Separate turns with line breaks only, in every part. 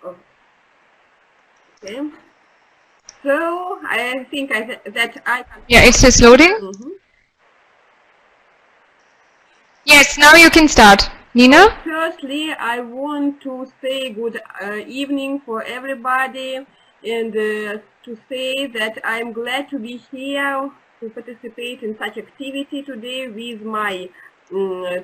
Okay. So I think that I can.
Yeah, it's just loading. Yes, now you can start. Nina?
Firstly, I want to say good evening for everybody, and to say that I'm glad to be here to participate in such activity today with my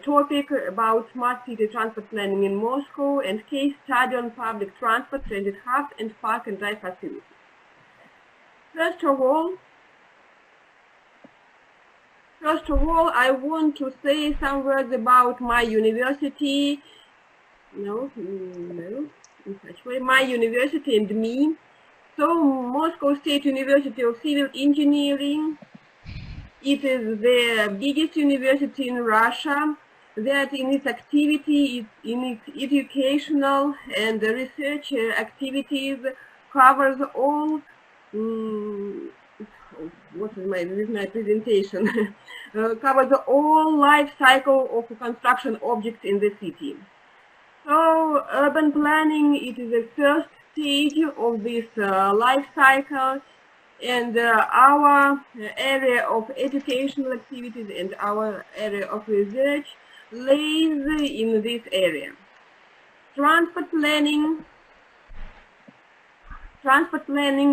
topic about smart city transport planning in Moscow and case study on public transport, transit hubs, and park and drive facilities. First of all, I want to say some words about my university. In such way, my university and me. So, Moscow State University of Civil Engineering, it is the biggest university in Russia, that in its activity, in its educational and research activities, covers all what is my presentation? Covers all life cycle of construction objects in the city. So urban planning, it is the first stage of this life cycle, and our area of educational activities and our area of research lays in this area. Transport planning,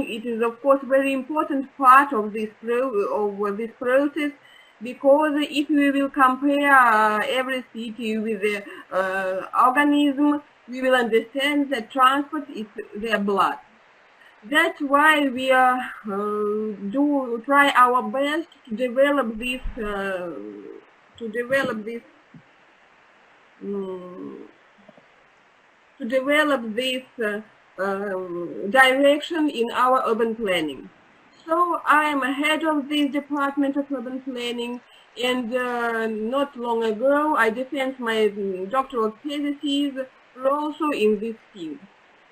it is of course very important part of this process, because if we will compare every city with the organism, we will understand that transport is their blood. That's why we try our best to develop this direction in our urban planning. So I am head of this department of urban planning, and not long ago I defended my doctoral thesis also in this field.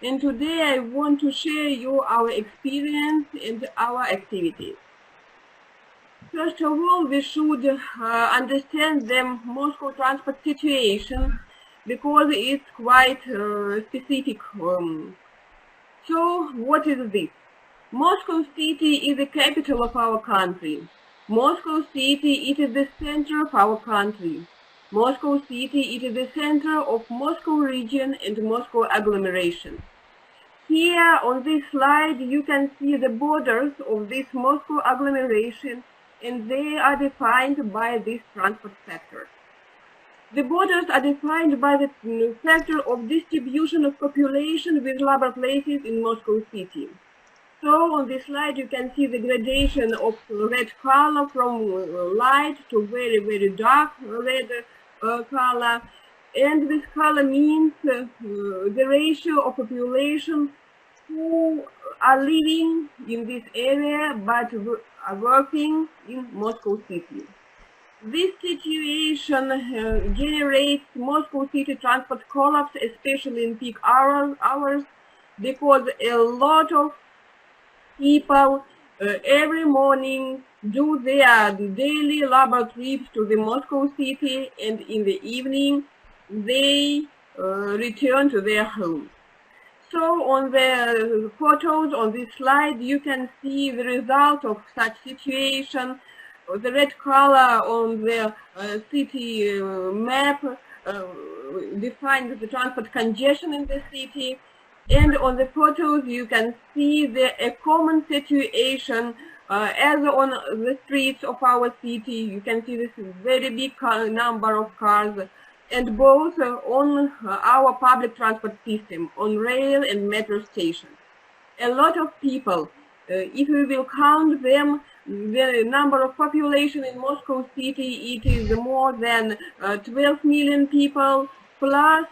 And today I want to share you our experience and our activities. First of all, we should understand the Moscow transport situation, because it's quite specific. So what is this? Moscow city is the capital of our country. Moscow city, it is the center of our country. Moscow city, it is the center of Moscow region and Moscow agglomeration. Here on this slide you can see the borders of this Moscow agglomeration, and they are defined by this transport sector. The borders are defined by the factor of distribution of population with labor places in Moscow city. So on this slide you can see the gradation of red color from light to very, very dark red color. And this color means the ratio of population who are living in this area but are working in Moscow city. This situation generates Moscow city transport collapse, especially in peak hours, because a lot of people every morning do their daily labor trips to the Moscow city, and in the evening they return to their homes. So on the photos on this slide you can see the result of such situation. The red color on the city map defines the transport congestion in the city, and on the photos you can see a common situation as on the streets of our city. You can see this very big number of cars, and both on our public transport system, on rail and metro stations. A lot of people, if we will count them, the number of population in Moscow city, it is more than 12 million people, plus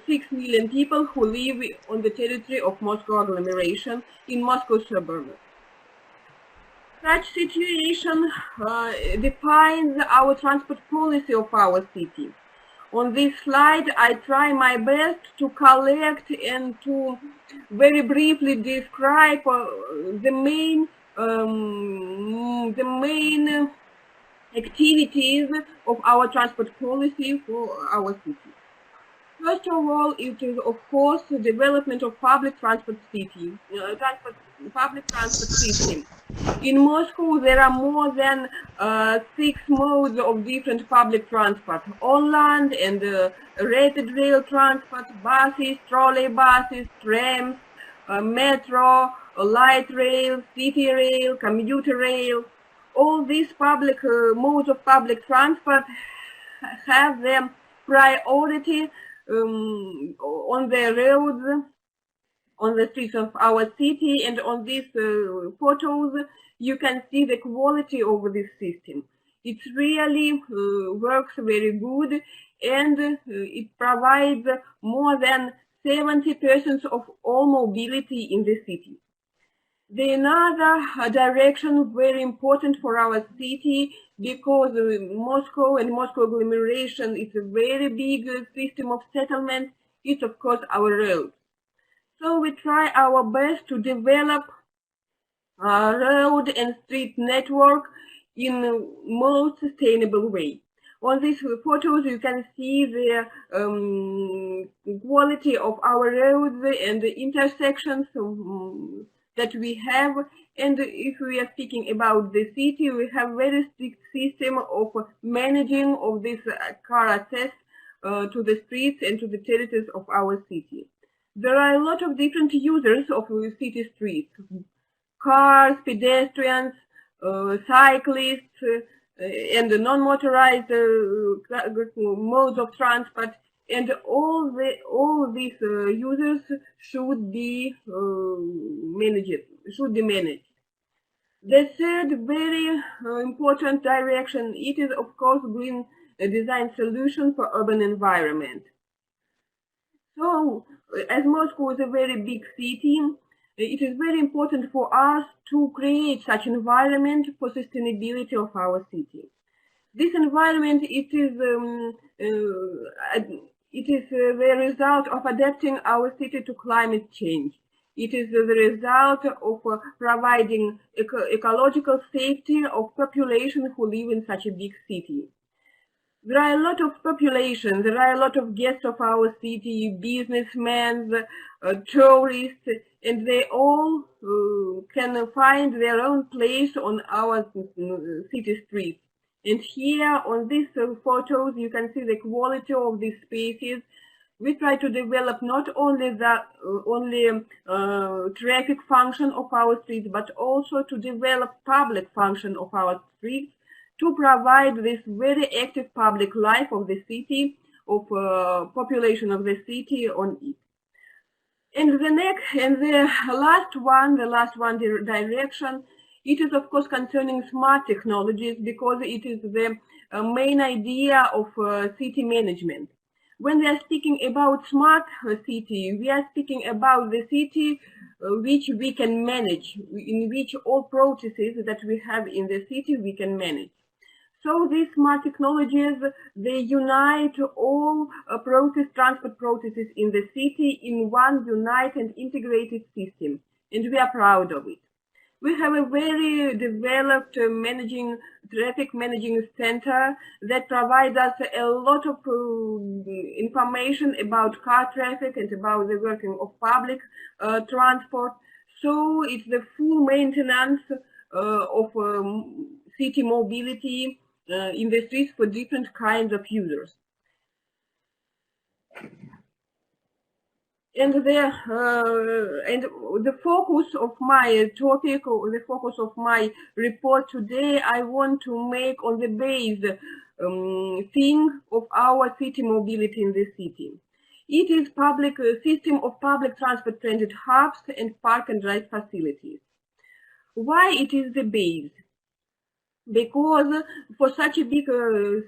6 million people who live on the territory of Moscow agglomeration in Moscow suburbs. Such situation defines our transport policy of our city. On this slide, I try my best to collect and to very briefly describe the main activities of our transport policy for our city. First of all, it is of course the development of public transport system. In Moscow, there are more than 6 modes of different public transport: on land and rapid rail transport, buses, trolleybuses, trams, metro, light rail, city rail, commuter rail. All these public modes of public transport have their priority on the roads, on the streets of our city, and on these photos you can see the quality of this system. It really works very good, and it provides more than 70% of all mobility in the city. The another direction very important for our city, because Moscow and Moscow agglomeration is a very big system of settlement, is of course our roads. So we try our best to develop a road and street network in the most sustainable way. On these photos you can see the quality of our roads and the intersections that we have, and if we are speaking about the city, we have very strict system of managing of this car access to the streets and to the territories of our city. There are a lot of different users of city streets: cars, pedestrians, cyclists, and non-motorized modes of transport. And all these users should be managed. The third very important direction, it is of course green design solution for urban environment. So, as Moscow is a very big city, it is very important for us to create such environment for sustainability of our city. This environment, it is the result of adapting our city to climate change. It is the result of providing ecological safety of population who live in such a big city. There are a lot of population, there are a lot of guests of our city, businessmen, tourists, and they all can find their own place on our city streets. And here on these photos you can see the quality of these spaces. We try to develop not only the traffic function of our streets, but also to develop public function of our streets, to provide this very active public life of the city, of population of the city on it. And the last one direction, it is of course concerning smart technologies, because it is the main idea of city management. When we are speaking about smart city, we are speaking about the city which we can manage, in which all processes that we have in the city we can manage. So these smart technologies, they unite all transport processes in the city in one united and integrated system, and we are proud of it. We have a very developed traffic managing center that provides us a lot of information about car traffic and about the working of public transport. So it's the full maintenance of city mobility in the streets for different kinds of users. And the focus of my topic, or the focus of my report today, I want to make on the base thing of our city mobility in the city. It is public system of public transport transit hubs and park and ride facilities. Why it is the base? Because for such a big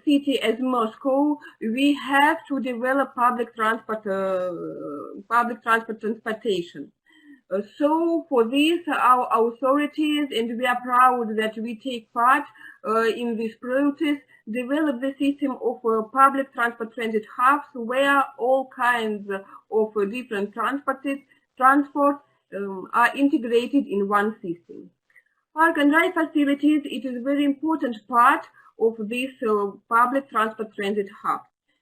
city as Moscow, we have to develop public transportation. So for this, our authorities, and we are proud that we take part in this process, develop the system of public transport transit hubs, where all kinds of different transports are integrated in one system. Park and ride facilities, it is a very important part of this public transport transit hub,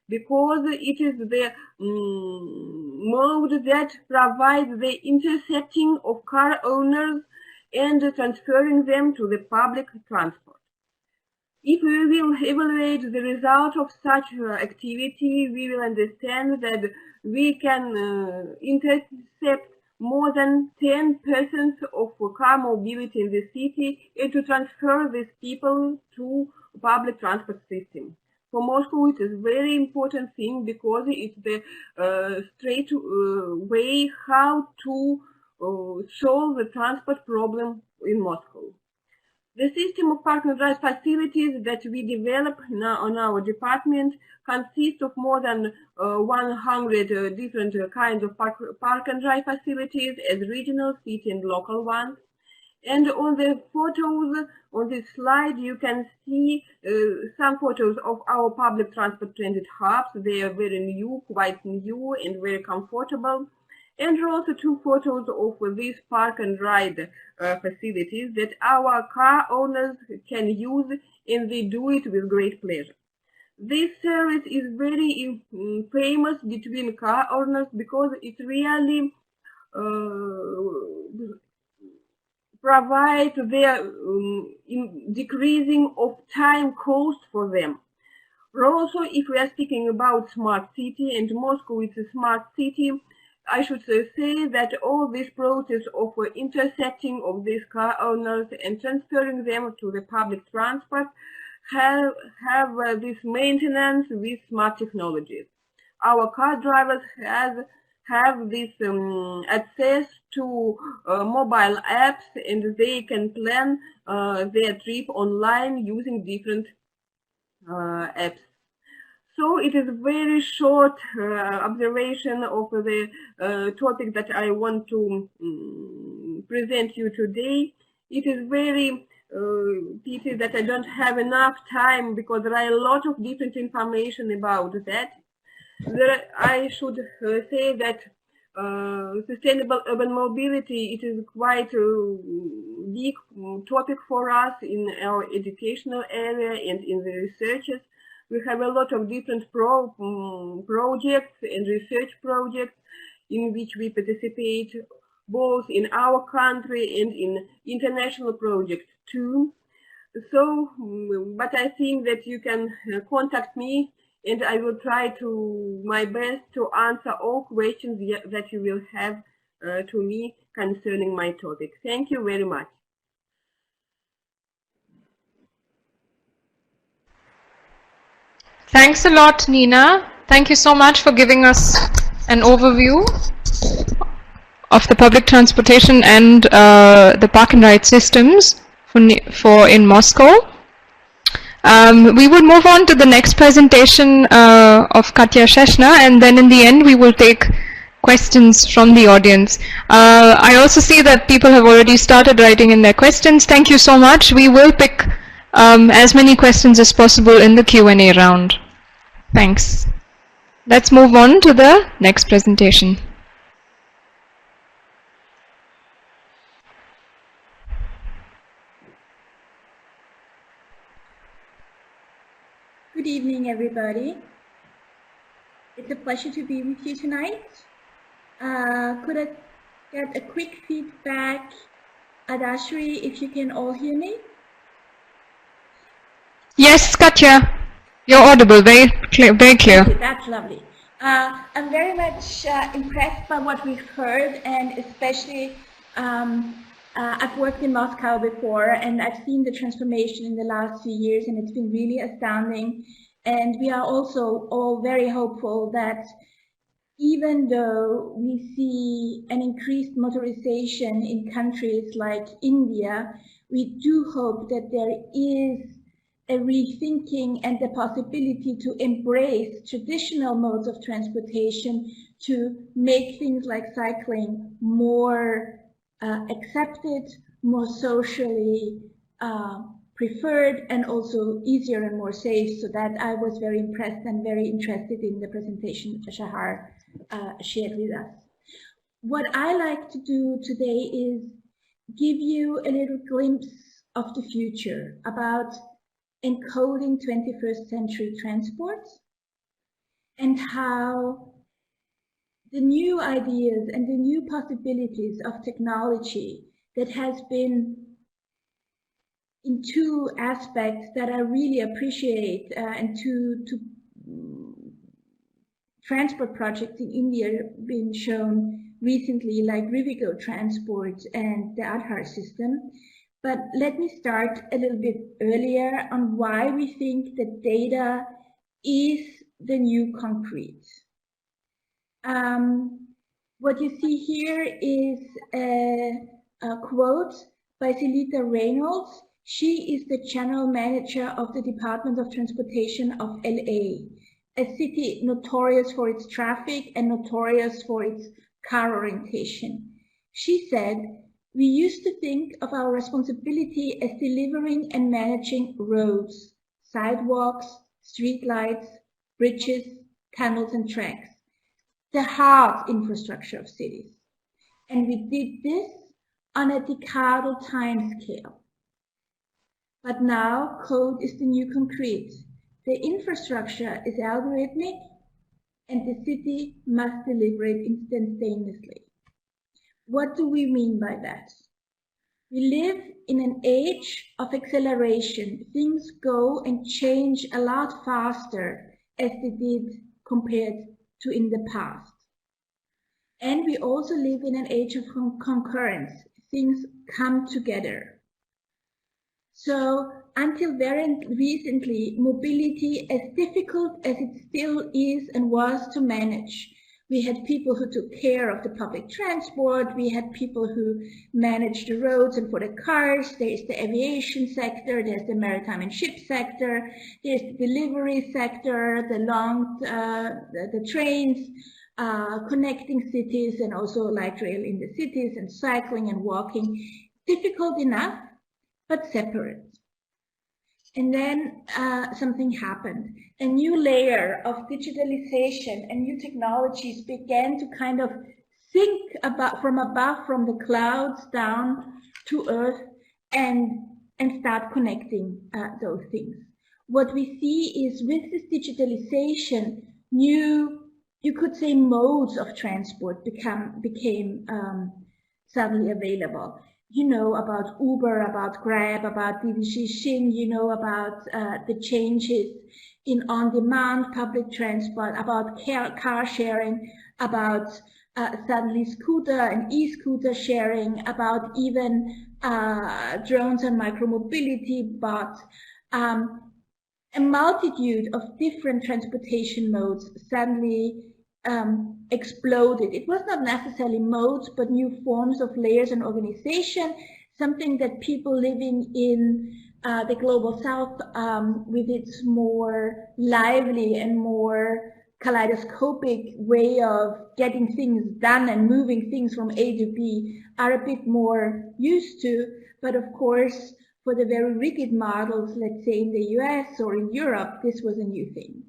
because it is the mode that provides the intercepting of car owners and transferring them to the public transport. If we will evaluate the result of such activity, we will understand that we can intercept more than 10% of car mobility in the city and to transfer these people to public transport system. For Moscow, it is a very important thing because it's the straight way how to solve the transport problem in Moscow. The system of park and ride facilities that we develop now on our department consists of more than 100 different kinds of park and ride facilities as regional, city and local ones. And on the photos on this slide, you can see some photos of our public transport transit hubs. They are very new, quite new and very comfortable. And also two photos of these park and ride facilities that our car owners can use, and they do it with great pleasure. This service is very famous between car owners because it really provides their decreasing of time cost for them. Also, if we are speaking about smart city, and Moscow is a smart city, I should say that all this process of intercepting of these car owners and transferring them to the public transport have this maintenance with smart technologies. Our car drivers have this access to mobile apps, and they can plan their trip online using different apps. So it is a very short observation of the topic that I want to present you today. It is very pity that I don't have enough time because there are a lot of different information about that. I should say that sustainable urban mobility, it is quite a big topic for us in our educational area and in the researches. We have a lot of different projects and research projects in which we participate, both in our country and in international projects too. So, but I think that you can contact me, and I will try to my best to answer all questions that you will have to me concerning my topic. Thank you very much.
Thanks a lot, Nina. Thank you so much for giving us an overview of the public transportation and the park and ride systems for in Moscow. We will move on to the next presentation of Katya Sheshna, and then in the end we will take questions from the audience. I also see that people have already started writing in their questions. Thank you so much. We will pick as many questions as possible in the Q&A round. Thanks. Let's move on to the next presentation.
Good evening, everybody. It's a pleasure to be with you tonight. Could I get a quick feedback, Adashri, if you can all hear me?
Yes, Katya, you're audible, very clear.
Okay, that's lovely. I'm very much impressed by what we've heard, and especially I've worked in Moscow before, and I've seen the transformation in the last few years, and it's been really astounding. And we are also all very hopeful that even though we see an increased motorization in countries like India, we do hope that there is a rethinking and the possibility to embrace traditional modes of transportation to make things like cycling more accepted, more socially preferred, and also easier and more safe. So that I was very impressed and very interested in the presentation Shahar shared with us. What I like to do today is give you a little glimpse of the future about encoding 21st century transport and how the new ideas and the new possibilities of technology that has been in two aspects that I really appreciate, and two transport projects in India have been shown recently, like Rivigo Transport and the Aadhaar system. But let me start a little bit earlier on why we think that data is the new concrete. What you see here is a quote by Celita Reynolds. She is the general manager of the Department of Transportation of LA, a city notorious for its traffic and notorious for its car orientation. She said, "We used to think of our responsibility as delivering and managing roads, sidewalks, streetlights, bridges, tunnels and tracks, the hard infrastructure of cities. And we did this on a decadal time scale. But now code is the new concrete. The infrastructure is algorithmic and the city must deliver it instantaneously." What do we mean by that? We live in an age of acceleration. Things go and change a lot faster as they did compared to in the past. And we also live in an age of concurrence. Things come together. So until very recently, mobility, as difficult as it still is and was to manage, we had people who took care of the public transport, we had people who managed the roads and for the cars, there's the aviation sector, there's the maritime and ship sector, there's the delivery sector, the trains, connecting cities and also light rail in the cities and cycling and walking. Difficult enough, but separate. And then something happened. A new layer of digitalization and new technologies began to kind of think about from above, from the clouds down to earth, and start connecting those things. What we see is with this digitalization, new, you could say, modes of transport became suddenly available. You know about Uber, about Grab, about DWIH, you know about the changes in on-demand public transport, about car sharing, about suddenly scooter and e-scooter sharing, about even drones and micromobility, but a multitude of different transportation modes suddenly exploded. It was not necessarily modes, but new forms of layers and organization, something that people living in the global south with its more lively and more kaleidoscopic way of getting things done and moving things from A to B are a bit more used to. But of course, for the very rigid models, let's say in the US or in Europe, this was a new thing.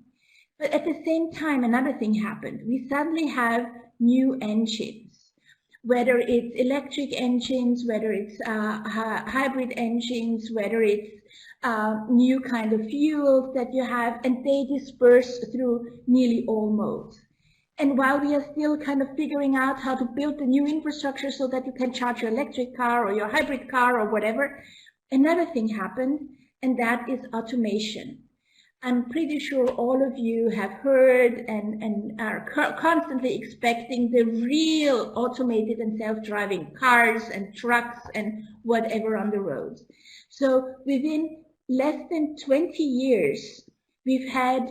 But at the same time, another thing happened. We suddenly have new engines, whether it's electric engines, whether it's hybrid engines, whether it's new kind of fuels that you have, and they disperse through nearly all modes. And while we are still kind of figuring out how to build the new infrastructure so that you can charge your electric car or your hybrid car or whatever, another thing happened, and that is automation. I'm pretty sure all of you have heard and are constantly expecting the real automated and self-driving cars and trucks and whatever on the roads. So within less than 20 years, we've had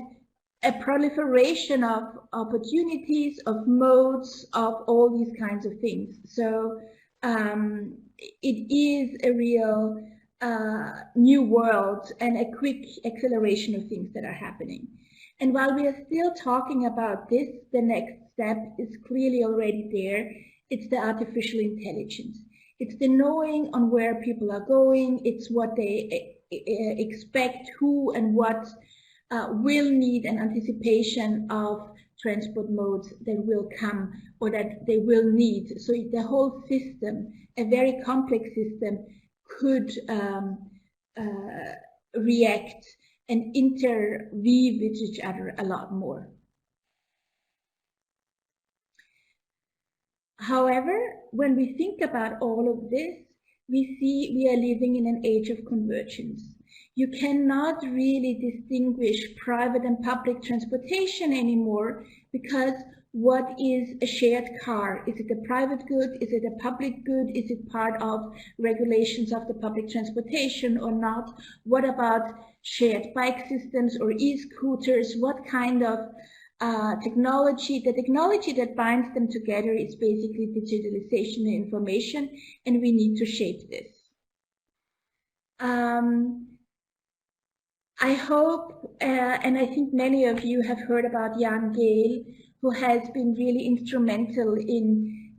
a proliferation of opportunities, of modes, of all these kinds of things. So it is a real new world and a quick acceleration of things that are happening. And while we are still talking about this, the next step is clearly already there. It's the artificial intelligence. It's the knowing on where people are going. It's what they expect, who and what will need, an anticipation of transport modes that will come or that they will need. So the whole system, a very complex system, could react and interweave with each other a lot more. However, when we think about all of this, we see we are living in an age of convergence. You cannot really distinguish private and public transportation anymore, because what is a shared car? Is it a private good? Is it a public good? Is it part of regulations of the public transportation or not? What about shared bike systems or e-scooters? What kind of technology? The technology that binds them together is basically digitalization and information, and we need to shape this. I hope, and I think many of you have heard about Jan Gehl, who has been really instrumental in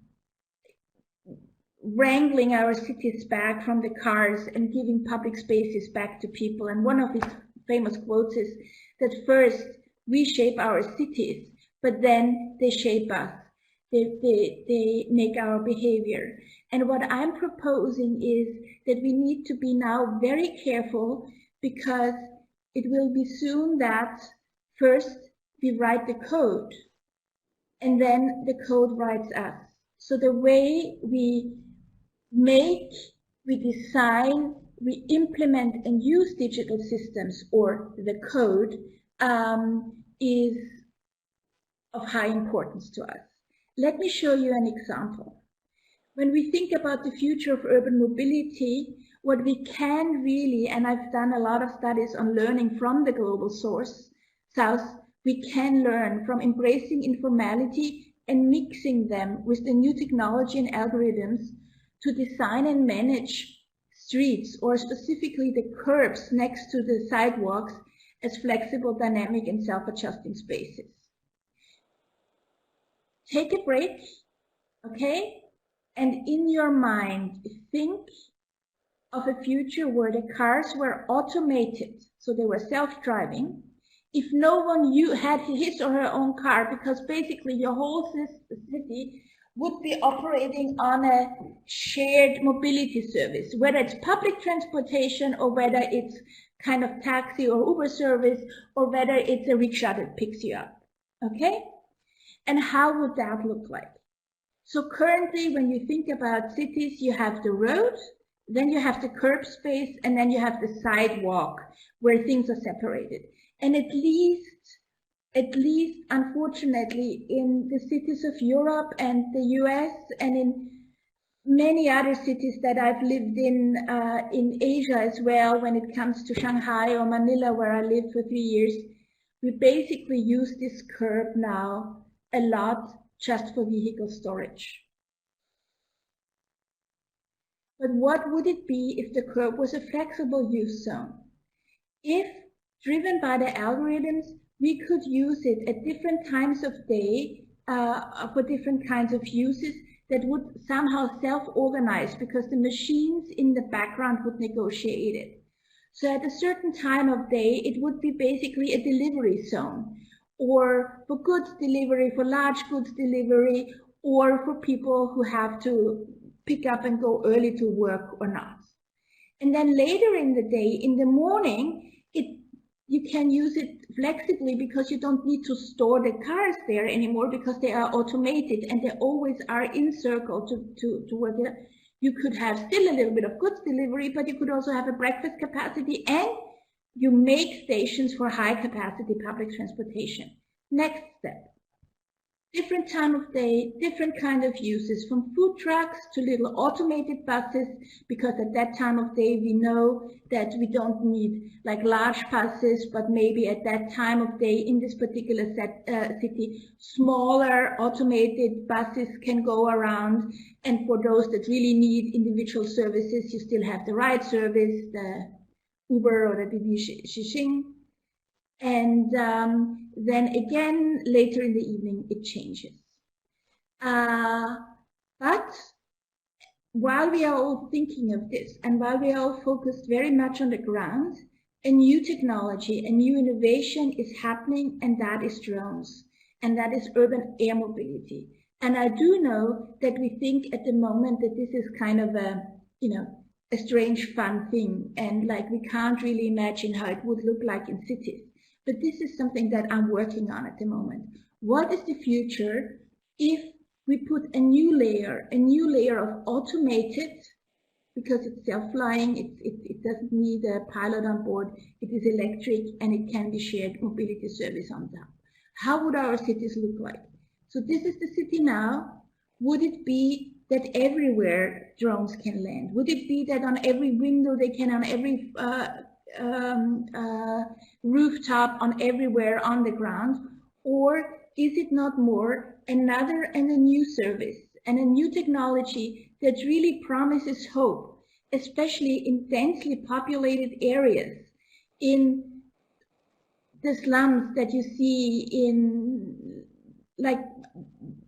wrangling our cities back from the cars and giving public spaces back to people. And one of his famous quotes is that first we shape our cities, but then they shape us. They make our behavior. And what I'm proposing is that we need to be now very careful, because it will be soon that first we write the code and then the code writes us. So the way we make, we design, we implement and use digital systems or the code is of high importance to us. Let me show you an example. When we think about the future of urban mobility, what we can really, and I've done a lot of studies on learning from the global south, we can learn from embracing informality and mixing them with the new technology and algorithms to design and manage streets, or specifically the curbs next to the sidewalks, as flexible, dynamic, and self-adjusting spaces. Take a break, okay? And in your mind, think of a future where the cars were automated, so they were self-driving. If no one had his or her own car, because basically your whole city would be operating on a shared mobility service, whether it's public transportation or whether it's kind of taxi or Uber service, or whether it's a rickshaw that picks you up, okay? And how would that look like? So currently, when you think about cities, you have the road, then you have the curb space, and then you have the sidewalk where things are separated. And at least, unfortunately, in the cities of Europe and the US and in many other cities that I've lived in Asia as well, when it comes to Shanghai or Manila, where I lived for 3 years, we basically use this curb now a lot just for vehicle storage. But what would it be if the curb was a flexible use zone? If, driven by the algorithms, we could use it at different times of day for different kinds of uses that would somehow self-organize, because the machines in the background would negotiate it. So at a certain time of day, it would be basically a delivery zone, or for goods delivery, for large goods delivery, or for people who have to pick up and go early to work or not. And then later in the day, in the morning, you can use it flexibly, because you don't need to store the cars there anymore, because they are automated and they always are in circle to work it out. You could have still a little bit of goods delivery, but you could also have a breakfast capacity, and you make stations for high capacity public transportation. Next step. Different time of day, different kind of uses, from food trucks to little automated buses, because at that time of day we know that we don't need like large buses, but maybe at that time of day in this particular city, smaller automated buses can go around. And for those that really need individual services, you still have the ride service, the Uber or the DWIH. And then again, later in the evening, it changes. But while we are all thinking of this, and while we are all focused very much on the ground, a new technology, a new innovation is happening, and that is drones, and that is urban air mobility. And I do know that we think at the moment that this is kind of a, a strange, fun thing, and like we can't really imagine how it would look like in cities. But this is something that I'm working on at the moment. What is the future if we put a new layer of automated, because it's self-flying, it doesn't need a pilot on board, it is electric, and it can be shared mobility service on top. How would our cities look like? So this is the city now. Would it be that everywhere drones can land? Would it be that on every window they can, on every rooftop, on everywhere on the ground? Or is it not more another and a new service and a new technology that really promises hope, especially in densely populated areas, in the slums that you see in, like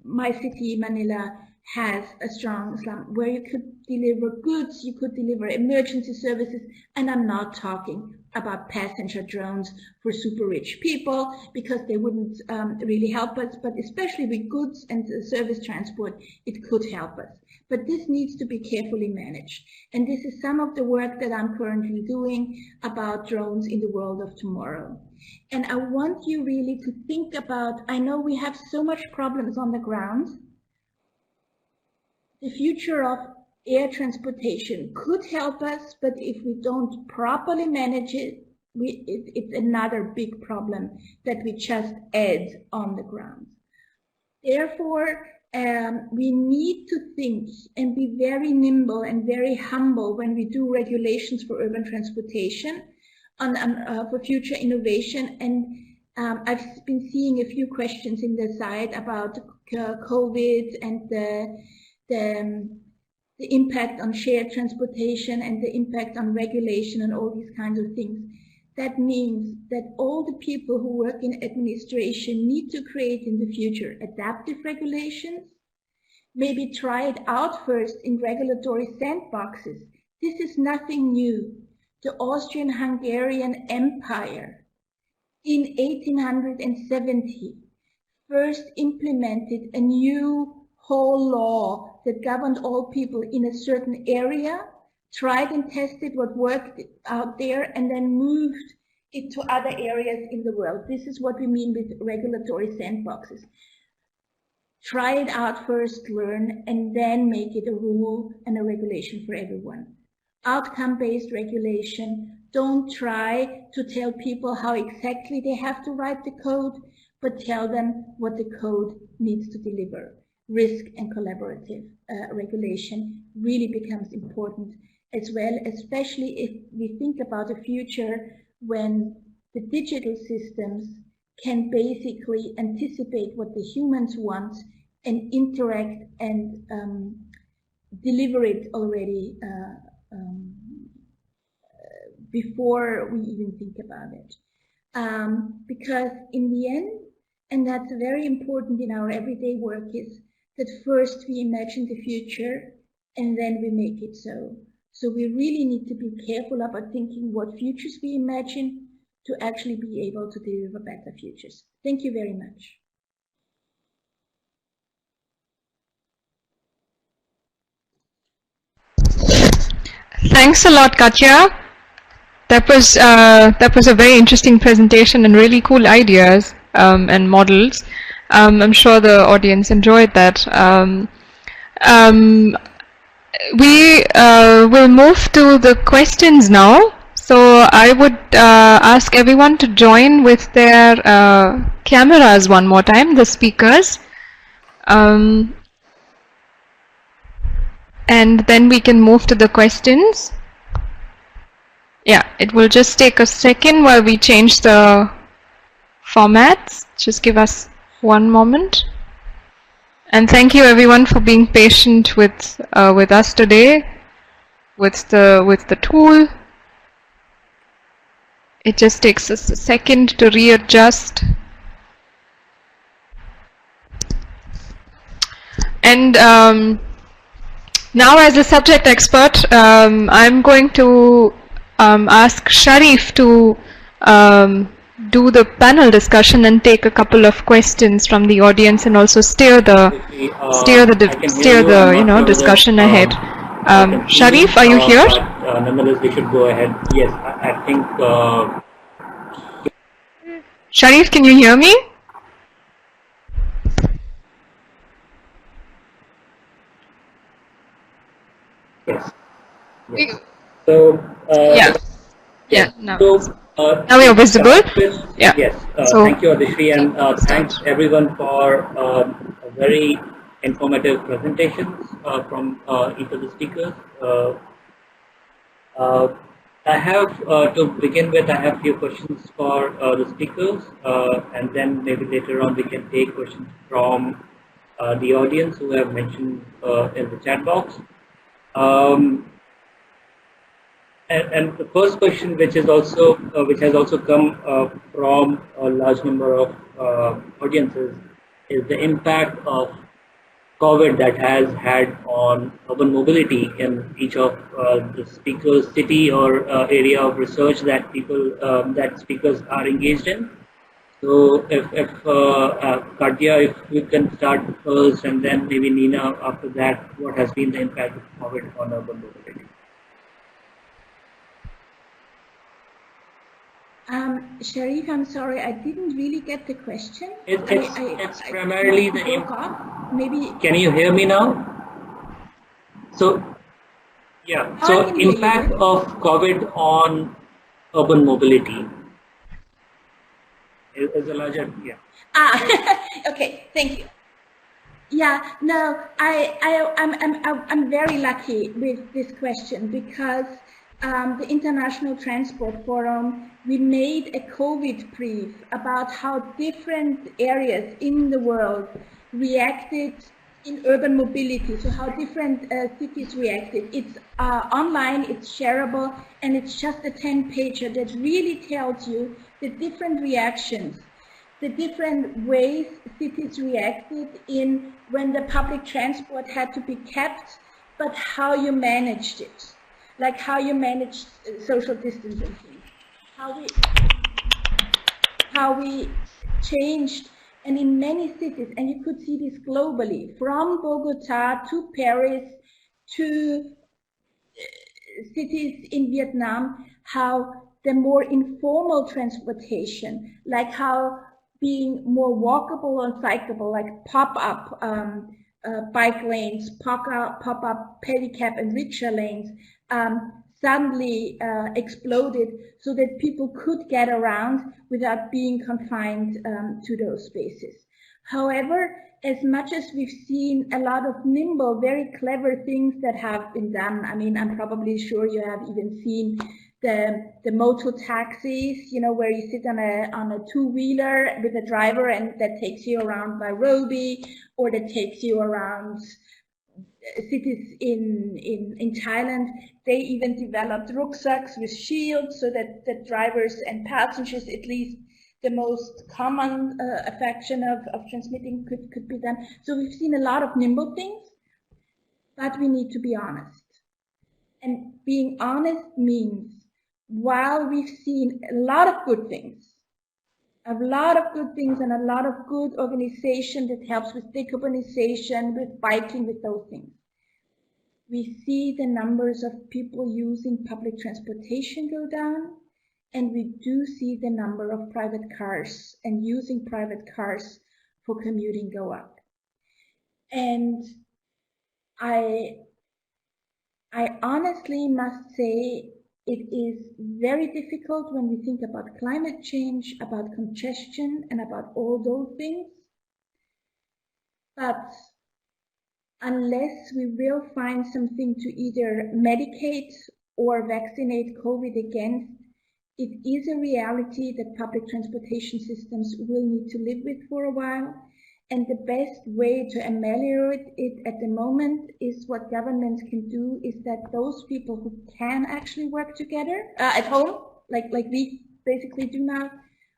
my city, Manila, has a strong slum where you could deliver goods, you could deliver emergency services, and I'm not talking about passenger drones for super rich people, because they wouldn't really help us, but especially with goods and service transport, it could help us. But this needs to be carefully managed. And this is some of the work that I'm currently doing about drones in the world of tomorrow. And I want you really to think about, I know we have so much problems on the ground. The future of air transportation could help us, but if we don't properly manage it, it's another big problem that we just add on the ground. Therefore, we need to think and be very nimble and very humble when we do regulations for urban transportation for future innovation. And I've been seeing a few questions in the side about COVID and the impact on shared transportation and the impact on regulation and all these kinds of things. That means that all the people who work in administration need to create in the future adaptive regulations, maybe try it out first in regulatory sandboxes. This is nothing new. The Austrian-Hungarian Empire in 1870 first implemented a new whole law that governed all people in a certain area, tried and tested what worked out there, and then moved it to other areas in the world. This is what we mean with regulatory sandboxes. Try it out first, learn, and then make it a rule and a regulation for everyone. Outcome-based regulation. Don't try to tell people how exactly they have to write the code, but tell them what the code needs to deliver. Risk and collaborative regulation really becomes important as well, especially if we think about a future when the digital systems can basically anticipate what the humans want and interact and deliver it already before we even think about it. Because in the end, and that's very important in our everyday work, is that first we imagine the future and then we make it so. So we really need to be careful about thinking what futures we imagine to actually be able to deliver better futures. Thank you very much.
Thanks a lot, Katja. That was a very interesting presentation and really cool ideas and models. I'm sure the audience enjoyed that. We will move to the questions now. So I would ask everyone to join with their cameras one more time, the speakers. And then we can move to the questions. Yeah, it will just take a second while we change the formats. Just give us one moment. And thank you everyone for being patient with us today, with the tool. It just takes us a second to readjust. And now, as a subject expert, I'm going to ask Sharif to do the panel discussion and take a couple of questions from the audience, and also steer the discussion ahead. Sharif, are you here?
Nonetheless, we should go ahead. Yes, I think.
Sharif, can you hear me?
Yes. So,
Yeah.
yes.
No.
So,
Now you're visible. Yeah.
Yes.
So
Thank you, Adishri, and
start.
thanks everyone for a very informative presentations from each of the speakers. Uh, I have, to begin with, I have a few questions for the speakers, and then maybe later on we can take questions from the audience who have mentioned in the chat box. And the first question, which is also which has also come from a large number of audiences, is the impact of COVID that has had on urban mobility in each of the speakers' city or area of research that people that speakers are engaged in. So, if Katya, if you can start first, and then maybe Nina after that, what has been the impact of COVID on urban mobility?
Sharif, I'm sorry, I didn't really get the question.
It's primarily the
impact. Maybe.
Can you hear me now? So, yeah. So, impact of COVID on urban mobility is a larger, yeah.
Okay, thank you. Yeah, no, I'm very lucky with this question because the International Transport Forum, we made a COVID brief about how different areas in the world reacted in urban mobility, so how different cities reacted. It's online, it's shareable, and it's just a 10-pager that really tells you the different reactions, the different ways cities reacted in when the public transport had to be kept, but how you managed it. Like how you managed social distancing, how we changed, and in many cities, and you could see this globally, from Bogota to Paris to cities in Vietnam, how the more informal transportation, like how being more walkable and cyclable, like pop-up bike lanes, pop-up pedicab and rickshaw lanes, suddenly exploded so that people could get around without being confined to those spaces. However, as much as we've seen a lot of nimble, very clever things that have been done, I mean, I'm probably sure you have even seen the moto taxis, you know, where you sit on a two-wheeler with a driver and that takes you around Nairobi, or that takes you around cities in Thailand. They even developed rucksacks with shields so that the drivers and passengers, at least the most common affection of transmitting could be done. So we've seen a lot of nimble things, but we need to be honest. And being honest means, while we've seen a lot of good things, and a lot of good organization that helps with decarbonization, with biking, with those things, we see the numbers of people using public transportation go down, and we do see the number of private cars and using private cars for commuting go up. And I honestly must say it is very difficult when we think about climate change, about congestion, and about all those things. But unless we will find something to either medicate or vaccinate COVID against, it is a reality that public transportation systems will need to live with for a while. And the best way to ameliorate it at the moment is what governments can do, is that those people who can actually work together at home, like we basically do now,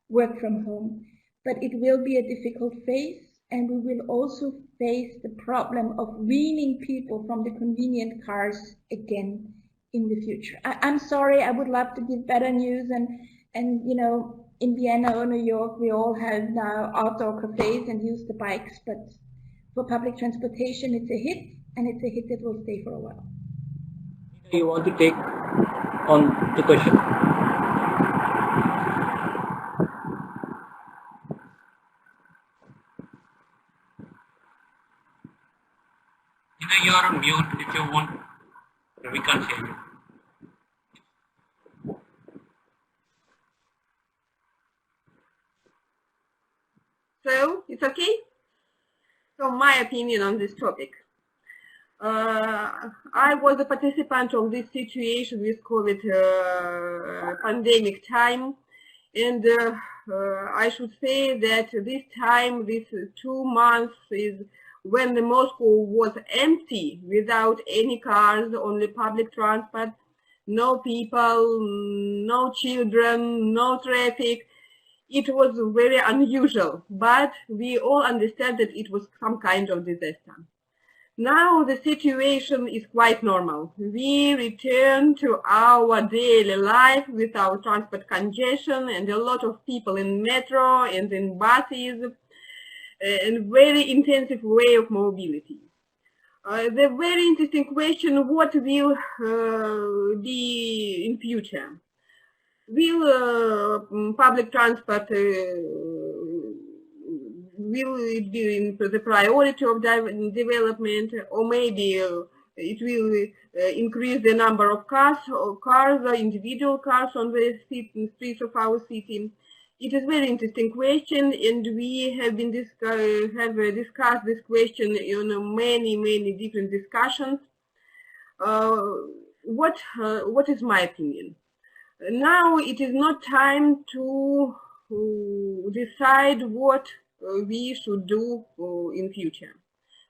work from home. But it will be a difficult phase, and we will also face the problem of weaning people from the convenient cars again in the future. I'm sorry, I would love to give better news, and you know, in Vienna or New York, we all have now outdoor cafes and use the bikes, but for public transportation, it's a hit, and it's a hit that will stay for a while.
Do you want to take on the question? You're on mute if you want. We can't hear you.
It's okay? So my opinion on this topic. I was a participant of this situation with COVID pandemic time, and I should say that this time, this 2 months, is when the Moscow was empty, without any cars, only public transport, no people, no children, no traffic. It was very unusual, but we all understand that it was some kind of disaster. Now the situation is quite normal. We return to our daily life without transport congestion and a lot of people in metro and in buses, and very intensive way of mobility. The very interesting question, what will be in future? Will public transport will it be in the priority of development, or maybe it will increase the number of cars, individual cars on the streets of our city? It is a very interesting question, and we have been discussed this question in many different discussions. What is my opinion? Now it is not time to decide what we should do in future.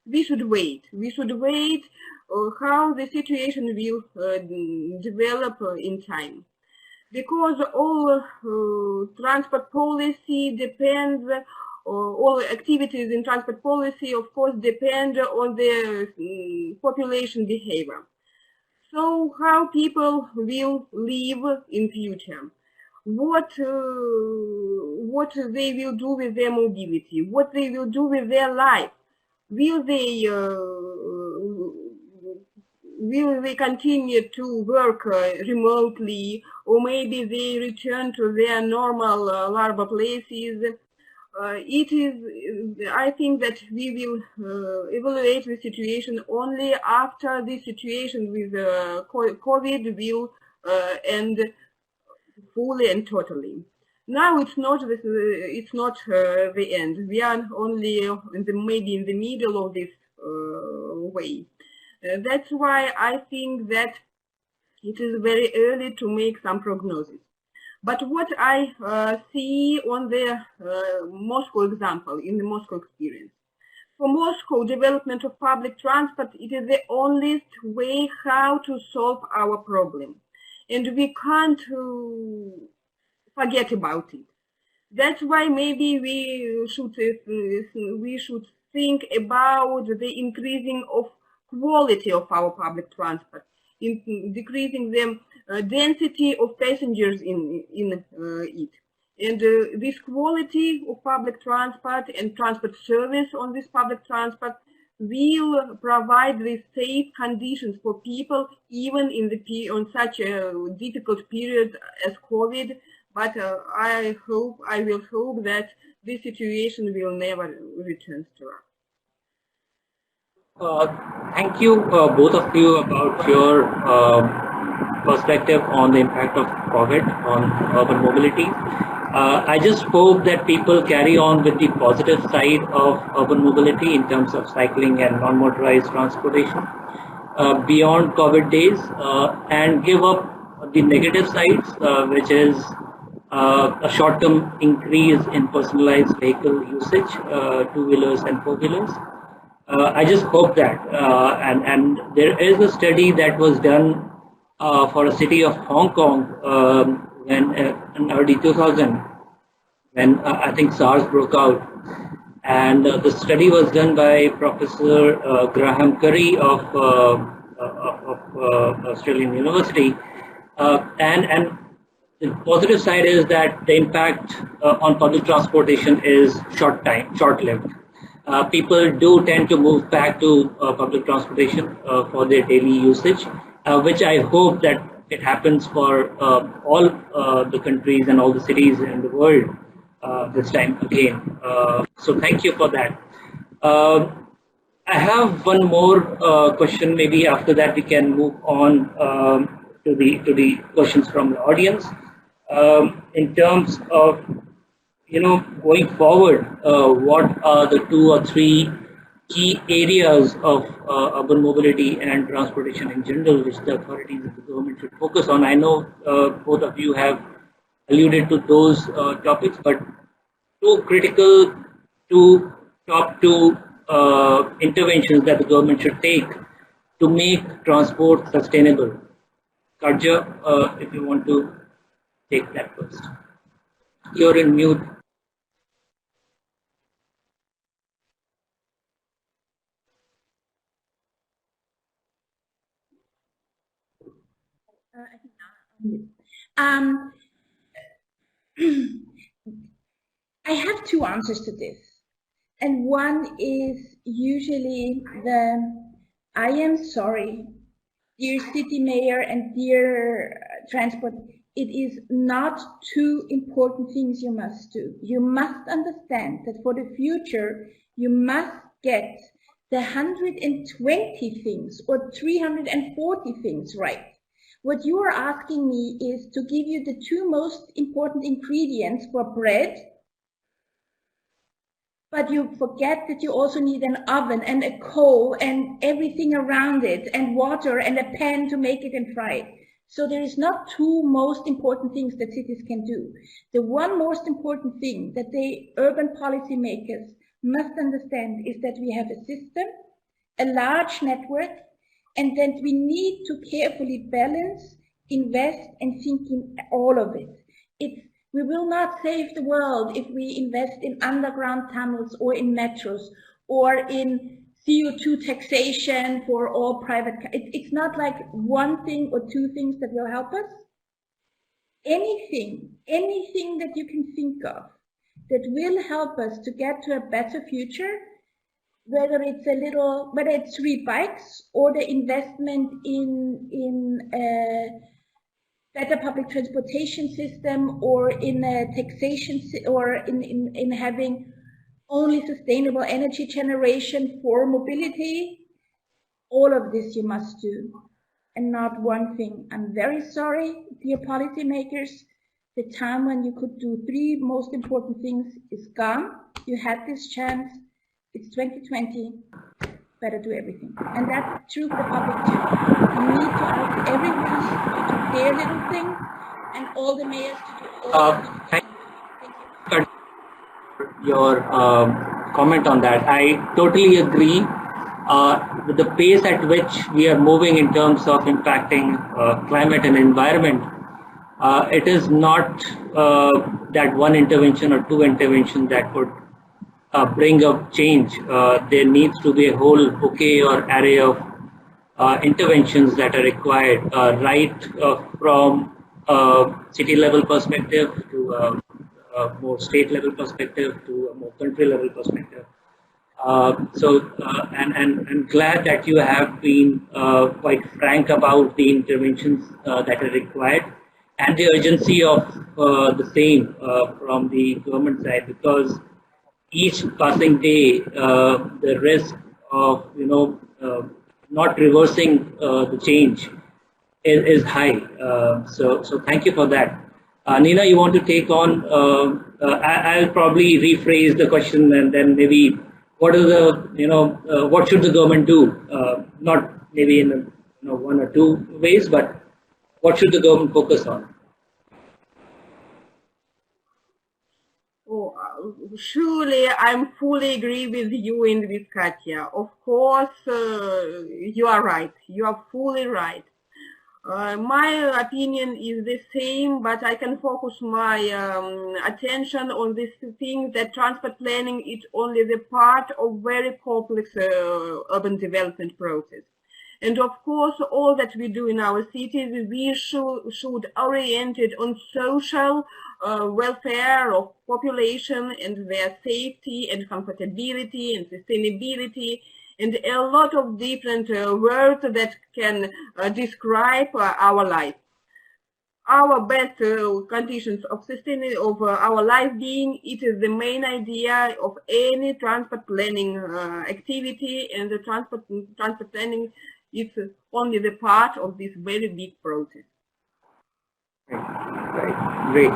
We should wait. We should wait how the situation will develop in time, because all transport policy depends, all activities in transport policy, of course, depend on the population behavior. So how people will live in future, what they will do with their mobility, what they will do with their life. Will they continue to work remotely, or maybe they return to their normal labor places? I think that we will evaluate the situation only after the situation with COVID will end fully and totally. Now it's not the end. We are only maybe in the middle of this way. That's why I think that it is very early to make some prognosis. But what I see on the Moscow example, in the Moscow experience, for Moscow, development of public transport, it is the only way how to solve our problem. And we can't forget about it. That's why maybe we should think about the increasing of quality of our public transport, in decreasing the density of passengers in it. And this quality of public transport and transport service on this public transport will provide the safe conditions for people, even on such a difficult period as COVID. But I will hope that this situation will never return to us.
Thank you, both of you, about your perspective on the impact of COVID on urban mobility. I just hope that people carry on with the positive side of urban mobility in terms of cycling and non-motorized transportation beyond COVID days, and give up the negative sides, which is a short-term increase in personalized vehicle usage, two-wheelers and four-wheelers. I just hope that, and there is a study that was done for a city of Hong Kong in early 2000, when I think SARS broke out, and the study was done by Professor Graham Curry of Australian University, and the positive side is that the impact on public transportation is short-lived. People do tend to move back to public transportation for their daily usage, which I hope that it happens for all the countries and all the cities in the world this time again. So thank you for that. I have one more question. Maybe after that we can move on to the questions from the audience. In terms of going forward, what are the 2 or 3 key areas of urban mobility and transportation in general, which the authorities of the government should focus on? I know both of you have alluded to those topics, but 2 critical, 2 top 2 interventions that the government should take to make transport sustainable. Karja, if you want to take that first. You're in mute.
I have 2 answers to this. And one is usually I am sorry, dear city mayor and dear transport, it is not 2 important things you must do. You must understand that for the future, you must get the 120 things or 340 things right. What you are asking me is to give you the 2 most important ingredients for bread, but you forget that you also need an oven and a coal and everything around it and water and a pan to make it and fry it. So there is not 2 most important things that cities can do. The one most important thing that the urban policymakers must understand is that we have a system, a large network, and that we need to carefully balance, invest, and think in all of it. We will not save the world if we invest in underground tunnels or in metros or in CO2 taxation for all private. It's not like 1 thing or 2 things that will help us. Anything that you can think of that will help us to get to a better future, whether it's 3 bikes or the investment in a better public transportation system or in a taxation or in having only sustainable energy generation for mobility, all of this you must do and not 1 thing. I'm very sorry, dear policymakers, the time when you could do 3 most important things is gone. You had this chance. It's 2020, better do everything. And that's true for the public too. We need to ask everyone to do their little thing and all the mayors to do all the little things. Thank you.
Your comment on that. I totally agree with the pace at which we are moving in terms of impacting climate and environment. It is not that 1 intervention or 2 interventions that would bring up change. There needs to be a whole bouquet or array of interventions that are required, right from city level perspective to a more state level perspective to a more country level perspective. I'm glad that you have been quite frank about the interventions that are required and the urgency of the same from the government side, because each passing day, the risk of not reversing the change is high. So thank you for that. Nina, you want to take on? I'll probably rephrase the question and then maybe what are the what should the government do? Not maybe in 1 or 2 ways, but what should the government focus on?
Surely, I'm fully agree with you and with Katya. Of course, you are right. You are fully right. My opinion is the same, but I can focus my attention on this thing that transport planning is only the part of very complex urban development process. And of course, all that we do in our cities, we should orient it on social welfare of population and their safety and comfortability and sustainability and a lot of different words that can describe our life. Our best conditions of sustainability of our life being, it is the main idea of any transport planning activity, and the transport planning is only the part of this very big process.
Right. Great.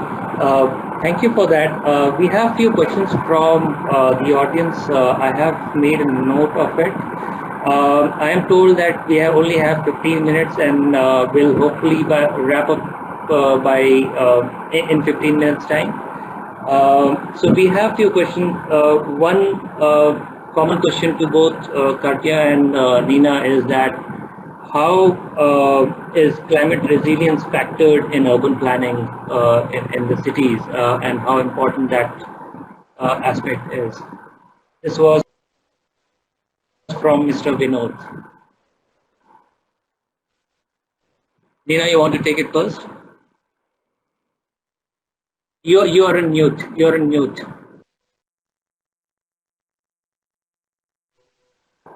Thank you for that. We have few questions from the audience. I have made a note of it. I am told that we only have 15 minutes and will hopefully wrap up in 15 minutes time. So we have few questions. One common question to both Katya and Nina is that how is climate resilience factored in urban planning in the cities, and how important that aspect is? This was from Mr. Vinod. Nina, you want to take it first? You are on mute. You're on mute.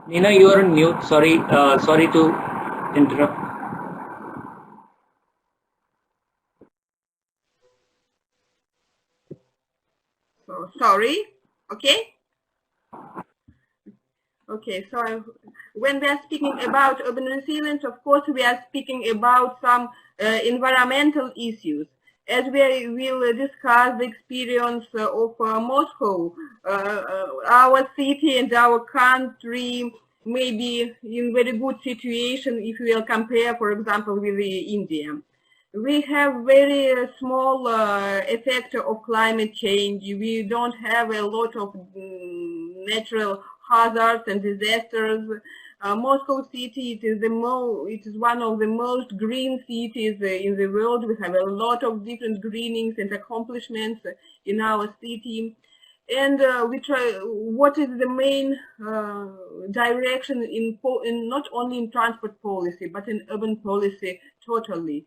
Nina, you are on mute. Sorry to interrupt.
So sorry. Okay. Okay. So when we are speaking about urban resilience, of course, we are speaking about some environmental issues. As we will discuss the experience of Moscow, our city and our country may be in very good situation if we will compare, for example, with India. We have very small effect of climate change. We don't have a lot of natural hazards and disasters. Moscow city, it is one of the most green cities in the world. We have a lot of different greenings and accomplishments in our city. And we try, what is the main direction in not only in transport policy, but in urban policy totally,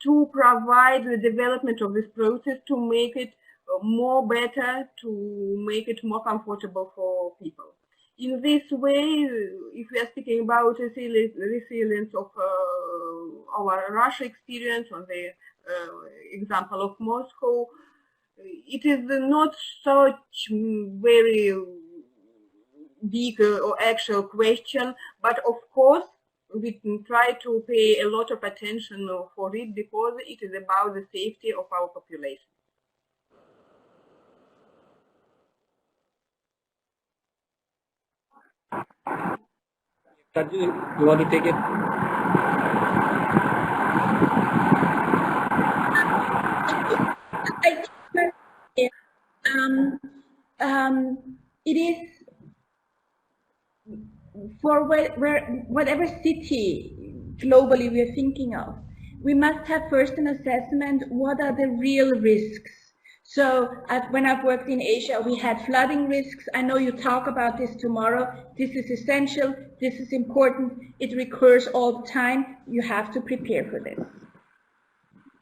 to provide the development of this process, to make it more better, to make it more comfortable for people. In this way, if we are speaking about resilience of our Russia experience, on the example of Moscow, it is not such very big or actual question, but of course we try to pay a lot of attention for it because it is about the safety of our population.
Taju, you want to take it?
It is for whatever city globally we are thinking of, we must have first an assessment, what are the real risks? So when I've worked in Asia, we had flooding risks. I know you talk about this tomorrow. This is essential. This is important. It recurs all the time. You have to prepare for this.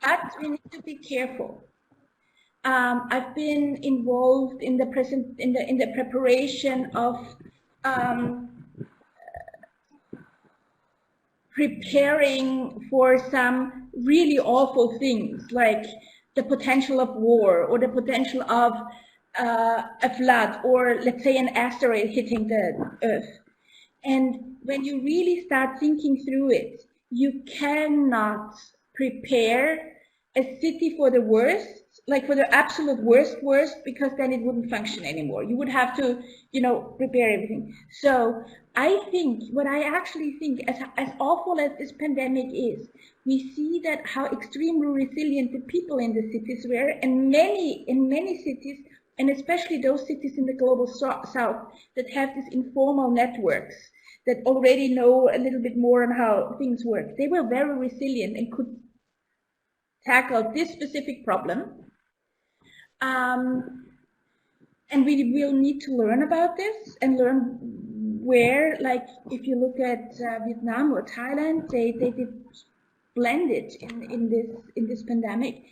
But we need to be careful. I've been involved in the preparation of preparing for some really awful things, like the potential of war or the potential of a flood, or let's say an asteroid hitting the Earth. And when you really start thinking through it, you cannot prepare a city for the worst, like for the absolute worst, because then it wouldn't function anymore. You would have to, prepare everything. So I think, what I actually think, as awful as this pandemic is, we see that how extremely resilient the people in the cities were, and in many cities, and especially those cities in the global south that have these informal networks that already know a little bit more on how things work. They were very resilient and could tackle this specific problem. And we will need to learn about this and learn where, like if you look at Vietnam or Thailand, they did blended in this pandemic,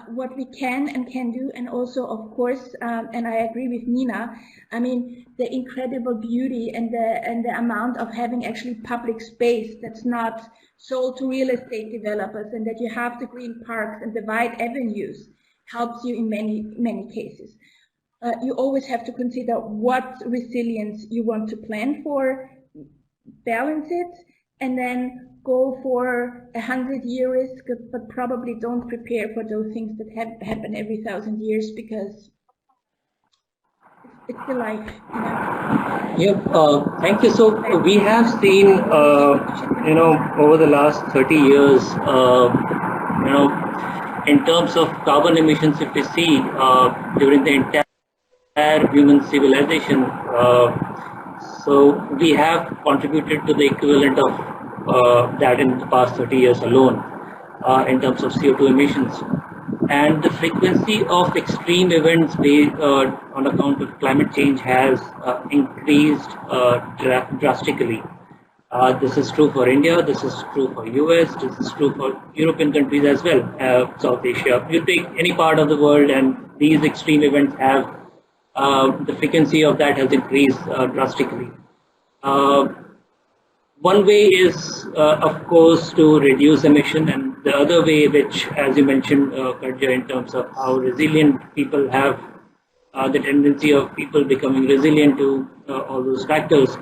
what we can do, and also of course, and I agree with Nina, I mean the incredible beauty and the amount of having actually public space that's not sold to real estate developers, and that you have the green parks and the wide avenues helps you in many cases. You always have to consider what resilience you want to plan for, balance it, and then go for 100-year risk, but probably don't prepare for those things that happen every 1,000 years, because it's the life, you know.
Yep. Thank you. So we have seen, over the last 30 years, in terms of carbon emissions, if we see during the entire human civilization, so we have contributed to the equivalent of that in the past 30 years alone in terms of CO2 emissions. And the frequency of extreme events on account of climate change has increased drastically. This is true for India, this is true for US, this is true for European countries as well, South Asia. You take any part of the world and these extreme events have, the frequency of that has increased drastically. One way is, of course, to reduce emission, and the other way, which, as you mentioned, Kadja, in terms of how resilient people have, the tendency of people becoming resilient to all those factors,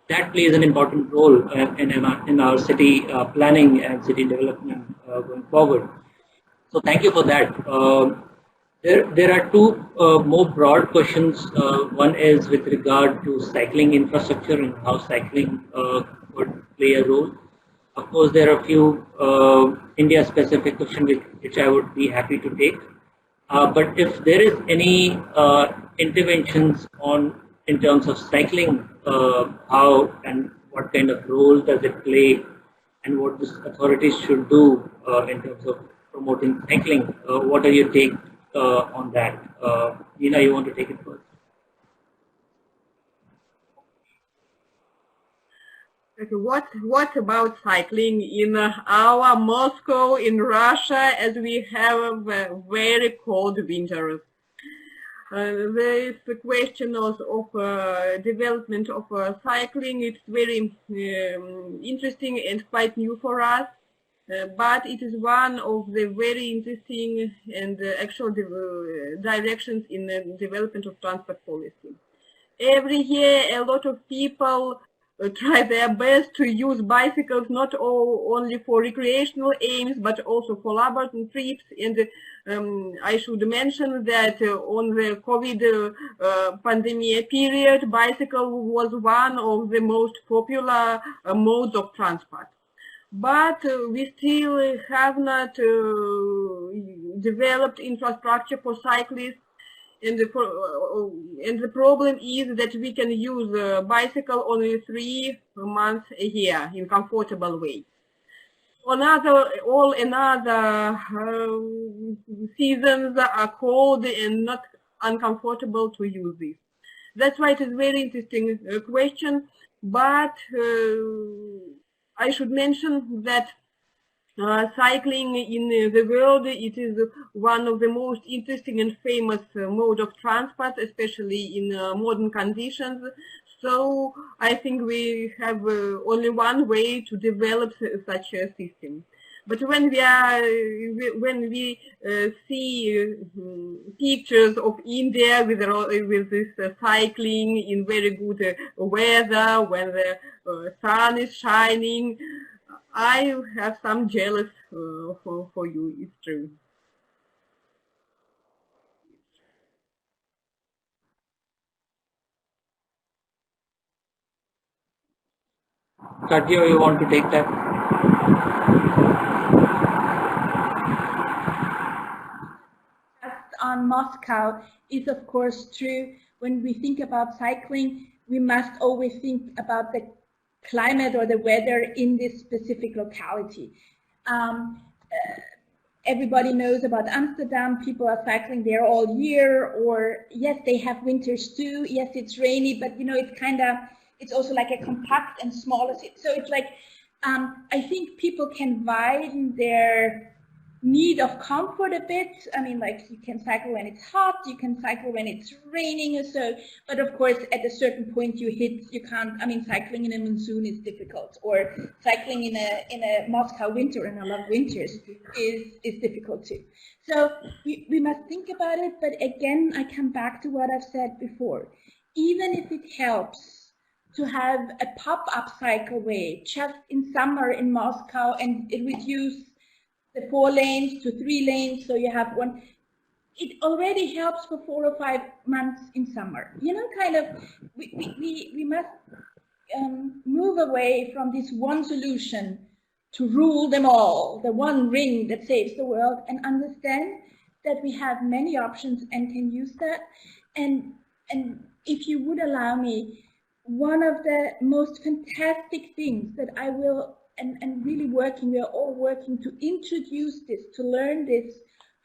that plays an important role in our city planning and city development going forward. So thank you for that. There are two more broad questions. One is with regard to cycling infrastructure and how cycling would play a role. Of course, there are a few India-specific questions which I would be happy to take. But if there is any interventions in terms of cycling, how and what kind of role does it play, and what the authorities should do in terms of promoting cycling, what are your take on that? Nina, you want to take it first?
Okay, what about cycling in our Moscow in Russia, as we have very cold winters? There is the question of development of cycling. It's very interesting and quite new for us, but it is one of the very interesting and actual directions in the development of transport policy. Every year, a lot of people try their best to use bicycles not only for recreational aims but also for laboratory trips. And I should mention that on the COVID pandemic period, bicycle was one of the most popular modes of transport. But we still have not developed infrastructure for cyclists. And the problem is that we can use a bicycle only 3 months a year in comfortable way. All another seasons are cold and not uncomfortable to use this. That's why it is very interesting question. But I should mention that cycling in the world, it is one of the most interesting and famous mode of transport, especially in modern conditions. So I think we have only one way to develop such a system. But when we see pictures of India with this cycling in very good weather, when the sun is shining, I have some jealous for you, it's true.
Katya, you want to take that?
On Moscow is of course true. When we think about cycling, we must always think about the climate or the weather in this specific locality. Everybody knows about Amsterdam. People are cycling there all year, or yes, they have winters too. Yes, it's rainy, but you know, it's also like a compact and smaller city. So it's like, I think people can widen their need of comfort a bit. I mean, like, you can cycle when it's hot, you can cycle when it's raining or so, but of course at a certain point you can't, I mean, cycling in a monsoon is difficult, or cycling in a Moscow winter, and I love winters, is difficult too. So we must think about it, but again, I come back to what I've said before. Even if it helps to have a pop-up cycleway just in summer in Moscow, and it reduce the 4 lanes to 3 lanes, so you have one. It already helps for 4 or 5 months in summer. You know, kind of, we must move away from this one solution to rule them all, the one ring that saves the world, and understand that we have many options and can use that. And if you would allow me, one of the most fantastic things that I will, and really working, we are all working to introduce this, to learn this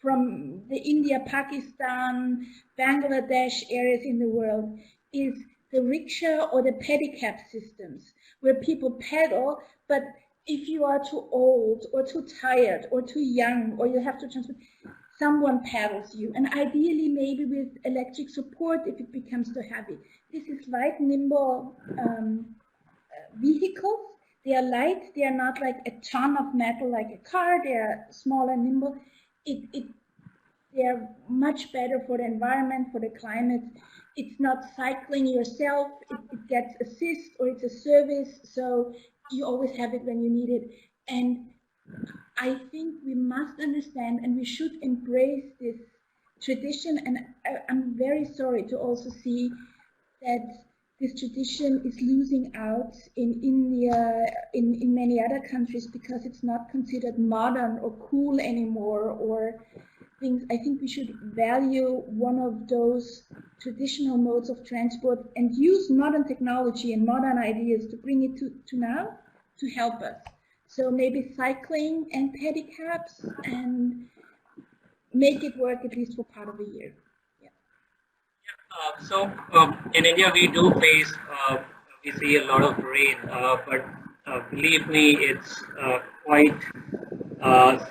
from the India, Pakistan, Bangladesh areas in the world, is the rickshaw or the pedicab systems, where people pedal, but if you are too old or too tired or too young, or you have to transport, someone paddles you, and ideally maybe with electric support if it becomes too heavy. This is light, nimble vehicles. They are light, they are not like a ton of metal like a car, they are small and nimble. They are much better for the environment, for the climate. It's not cycling yourself, it gets assist, or it's a service, so you always have it when you need it. And I think we must understand, and we should embrace this tradition. And I'm very sorry to also see that this tradition is losing out in India, in many other countries, because it's not considered modern or cool anymore, or things. I think we should value one of those traditional modes of transport and use modern technology and modern ideas to bring it to now, to help us. So maybe cycling and pedicabs, and make it work at least for part of the year.
So in India we do face, we see a lot of rain, but believe me, it's quite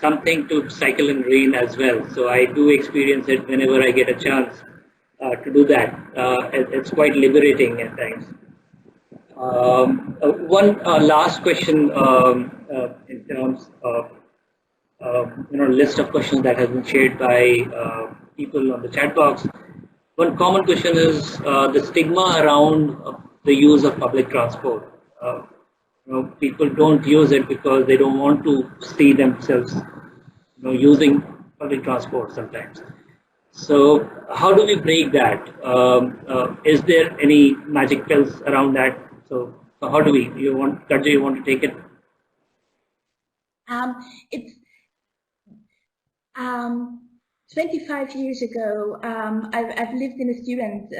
something to cycle in rain as well. So I do experience it whenever I get a chance to do that. It's quite liberating at times. One last question in terms of list of questions that has been shared by people on the chat box. One common question is the stigma around the use of public transport. People don't use it because they don't want to see themselves using public transport sometimes. So how do we break that? Is there any magic pills around that? So how do we? Karja, you want to take it?
It's 25 years ago. I've lived in a student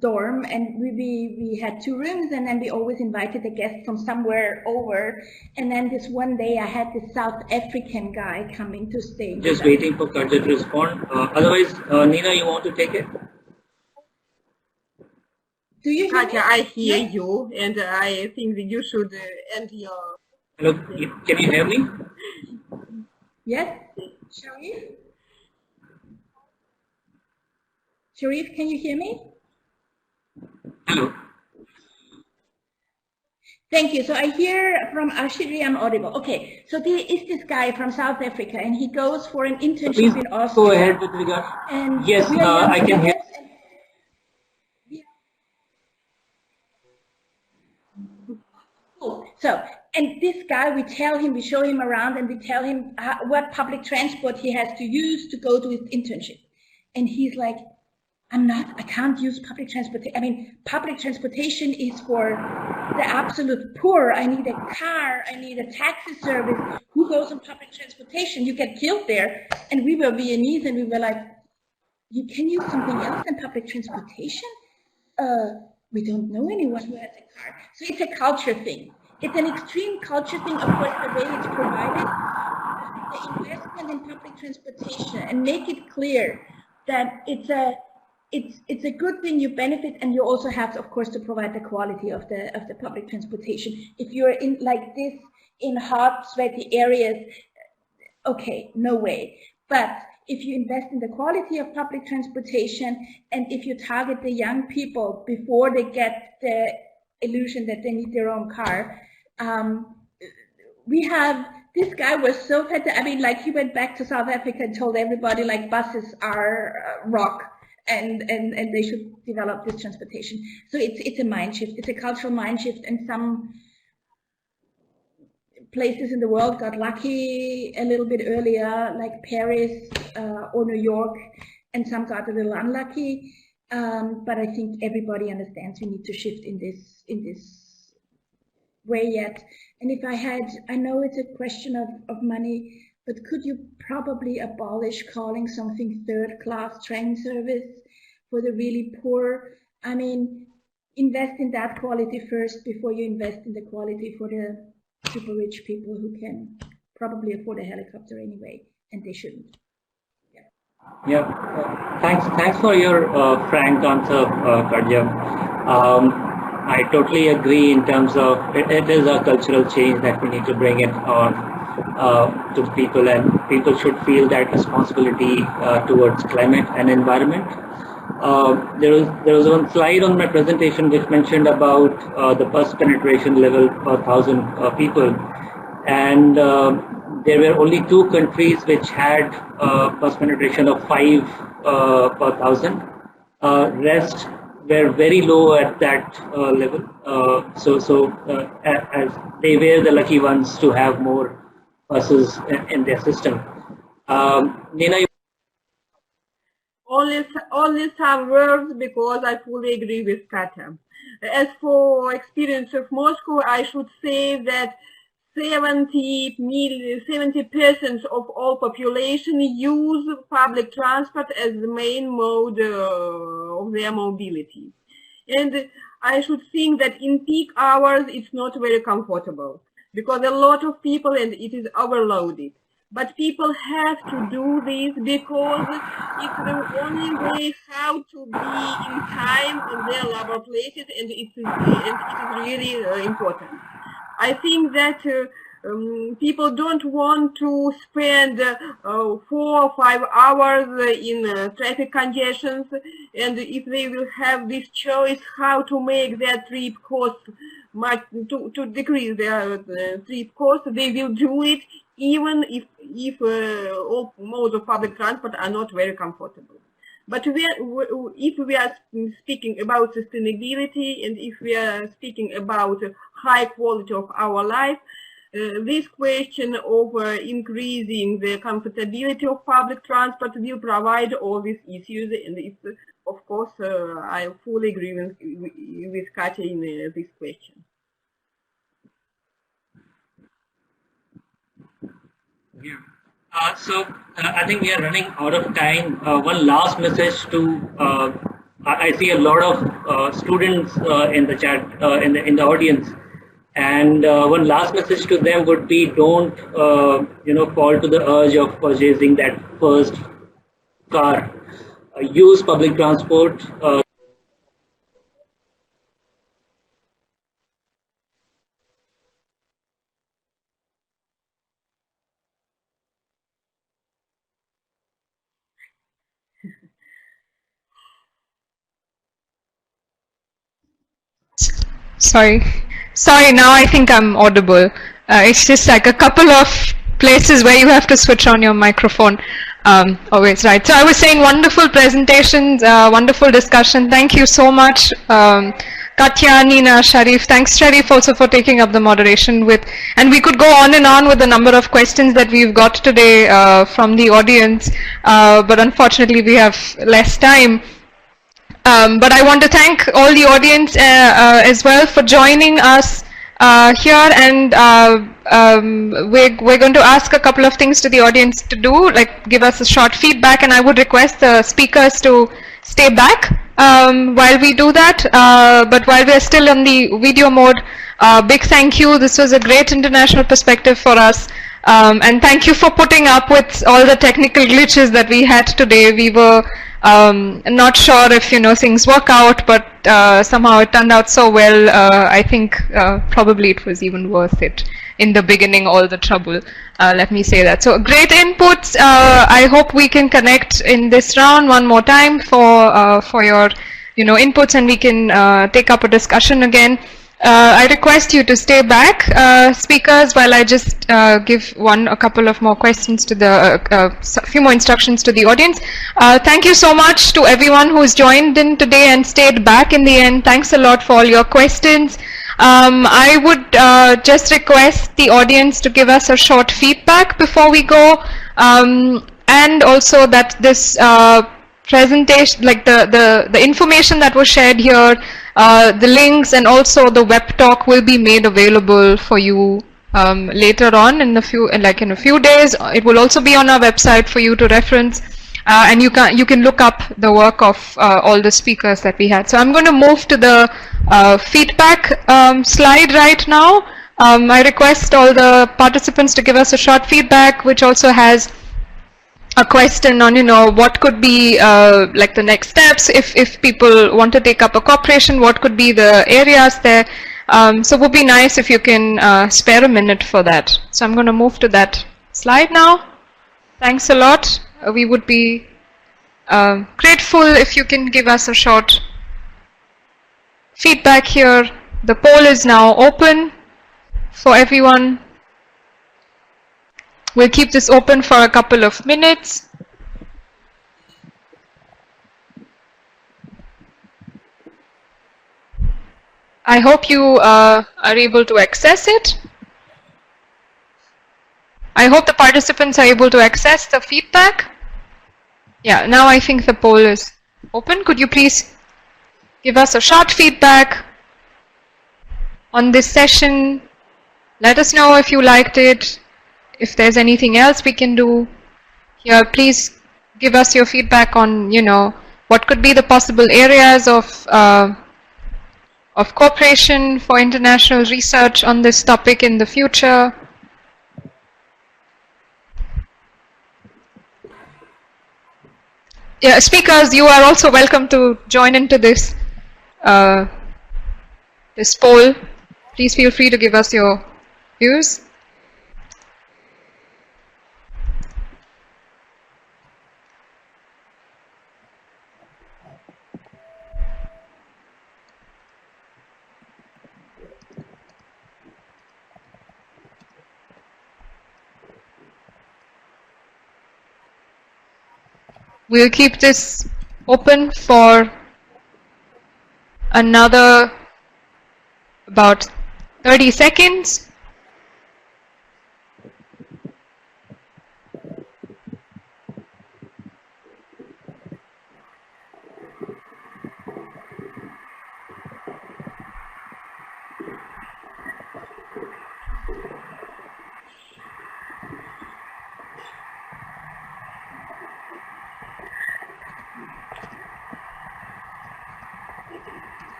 dorm, and we had 2 rooms, and then we always invited a guest from somewhere over. And then this one day, I had this South African guy coming to stay.
Just waiting for Karja to respond. Otherwise, Nina, you want to take it?
Do you hear
Katya, I hear you, and I think that you should end your...
Hello, can you hear me?
Yes, Sharif? Sharif, can you hear me?
Hello.
Thank you. So I hear from Ashiri, I'm audible. Okay, so there is this guy from South Africa, and he goes for an internship
Please
in Austria.
go ahead with regard.
And
yes, I can hear.
So, and this guy, we show him around, and we tell him what public transport he has to use to go to his internship. And he's like, I can't use public transportation. I mean, public transportation is for the absolute poor. I need a car, I need a taxi service. Who goes on public transportation? You get killed there. And we were Viennese, and we were like, you can use something else than public transportation? We don't know anyone who has a car. So it's a culture thing. It's an extreme culture thing, of course, the way it's provided. The investment in public transportation, and make it clear that it's a good thing, you benefit, and you also have, of course, to provide the quality of the public transportation. If you're in like this in hot, sweaty areas, okay, no way. But if you invest in the quality of public transportation, and if you target the young people before they get the illusion that they need their own car, we have, this guy was so fat. I mean, like, he went back to South Africa and told everybody like buses are rock. and they should develop this transportation. So it's a mind shift. It's a cultural mind shift, and some places in the world got lucky a little bit earlier, like Paris or New York, and some got a little unlucky. But I think everybody understands we need to shift in this way yet. And if I know it's a question of money, but could you probably abolish calling something third-class train service for the really poor? I mean, invest in that quality first before you invest in the quality for the super rich people who can probably afford a helicopter anyway, and they shouldn't.
Thanks for your frank answer, Kadya. I totally agree in terms of it is a cultural change that we need to bring it on to people, and people should feel that responsibility towards climate and environment. There was one slide on my presentation which mentioned about the bus penetration level per 1,000 people, and there were only 2 countries which had bus penetration of 5 per 1,000. Rest were very low at that level. As they were the lucky ones to have more buses in their system. Nina,
only some words, because I fully agree with Katya. As for experience of Moscow, I should say that 70% of all population use public transport as the main mode of their mobility. And I should think that in peak hours it's not very comfortable, because a lot of people, and it is overloaded. But people have to do this because it's the only way how to be in time on their labor places, and it is really important. I think that people don't want to spend 4 or 5 hours in traffic congestions, and if they will have this choice how to make their trip cost to decrease their trip cost, they will do it, even if all modes of public transport are not very comfortable. But if we are speaking about sustainability, and if we are speaking about high quality of our life, this question of increasing the comfortability of public transport will provide all these issues, and it's, of course, I fully agree with Katya in this question.
Yeah. I think we are running out of time. One last message to I see a lot of students in the chat, in the audience, and one last message to them would be: don't fall to the urge of purchasing that first car. Use public transport.
Sorry, now I think I'm audible. It's just like a couple of places where you have to switch on your microphone. Always right. So I was saying, wonderful presentations, wonderful discussion. Thank you so much, Katya, Nina, Sharif. Thanks, Sharif, also for taking up the moderation with. And we could go on and on with the number of questions that we've got today from the audience, but unfortunately we have less time. But I want to thank all the audience as well for joining us here, and we're going to ask a couple of things to the audience to do, like give us a short feedback, and I would request the speakers to stay back while we do that. But while we're still on the video mode, big thank you. This was a great international perspective for us. And thank you for putting up with all the technical glitches that we had today. We were not sure if things work out, but somehow it turned out so well. I think probably it was even worth it in the beginning, all the trouble. Let me say that. So great inputs. I hope we can connect in this round one more time for your inputs, and we can take up a discussion again. I request you to stay back, speakers, while I just give a couple of more questions to the, few more instructions to the audience. Thank you so much to everyone who's joined in today and stayed back in the end. Thanks a lot for all your questions. I would just request the audience to give us a short feedback before we go, and also that this presentation, like the information that was shared here, the links and also the web talk will be made available for you later on in a few days. It will also be on our website for you to reference, and you can look up the work of all the speakers that we had. So I'm going to move to the feedback slide right now. I request all the participants to give us a short feedback, which also has a question on, what could be like the next steps if people want to take up a cooperation, what could be the areas there. So it would be nice if you can spare a minute for that. So I'm going to move to that slide now. Thanks a lot. We would be grateful if you can give us a short feedback here. The poll is now open for everyone. We'll keep this open for a couple of minutes. I hope you are able to access it. I hope the participants are able to access the feedback. Yeah, now I think the poll is open. Could you please give us a short feedback on this session? Let us know if you liked it. If there's anything else we can do here, please give us your feedback on, what could be the possible areas of cooperation for international research on this topic in the future. Yeah, speakers, you are also welcome to join into this this poll. Please feel free to give us your views. We'll keep this open for another about 30 seconds.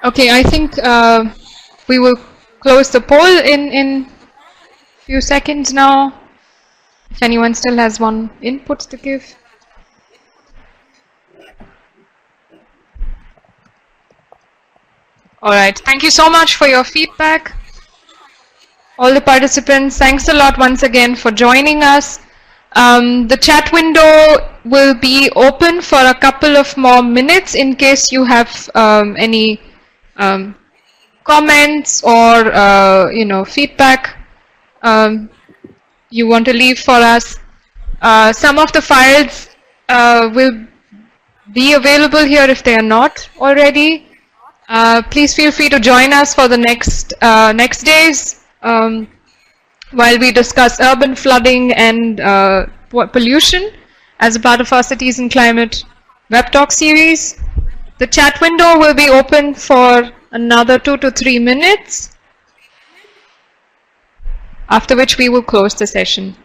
Okay, I think we will close the poll in a few seconds now. If anyone still has one input to give. All right, thank you so much for your feedback. All the participants, thanks a lot once again for joining us. The chat window will be open for a couple of more minutes in case you have any comments or feedback you want to leave for us. Some of the files will be available here if they are not already. Please feel free to join us for the next days while we discuss urban flooding and pollution as a part of our Cities and Climate web talk series. The chat window will be open for another 2 to 3 minutes, after which we will close the session.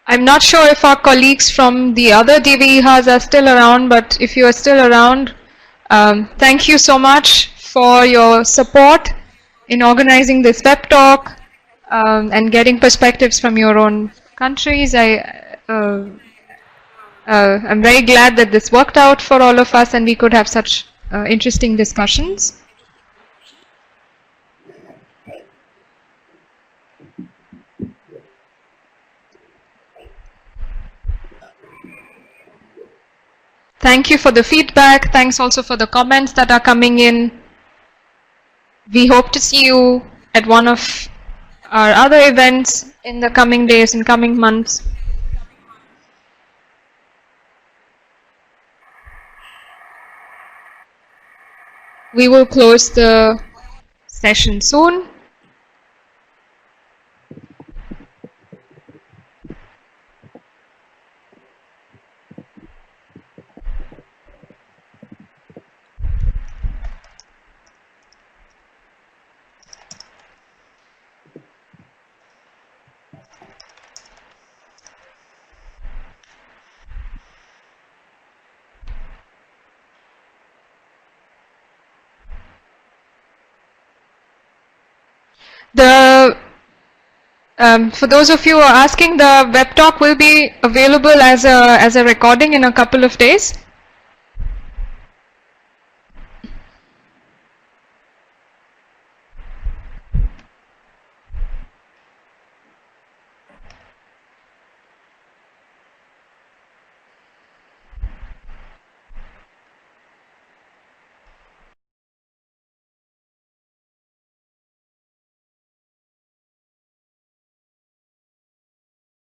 I'm not sure if our colleagues from the other DWIHs are still around, but if you are still around, thank you so much for your support in organizing this web talk and getting perspectives from your own countries. I'm very glad that this worked out for all of us and we could have such interesting discussions. Thank you for the feedback. Thanks also for the comments that are coming in. We hope to see you at one of our other events in the coming days and coming months. We will close the session soon. For those of you who are asking, the web talk will be available as a recording in a couple of days.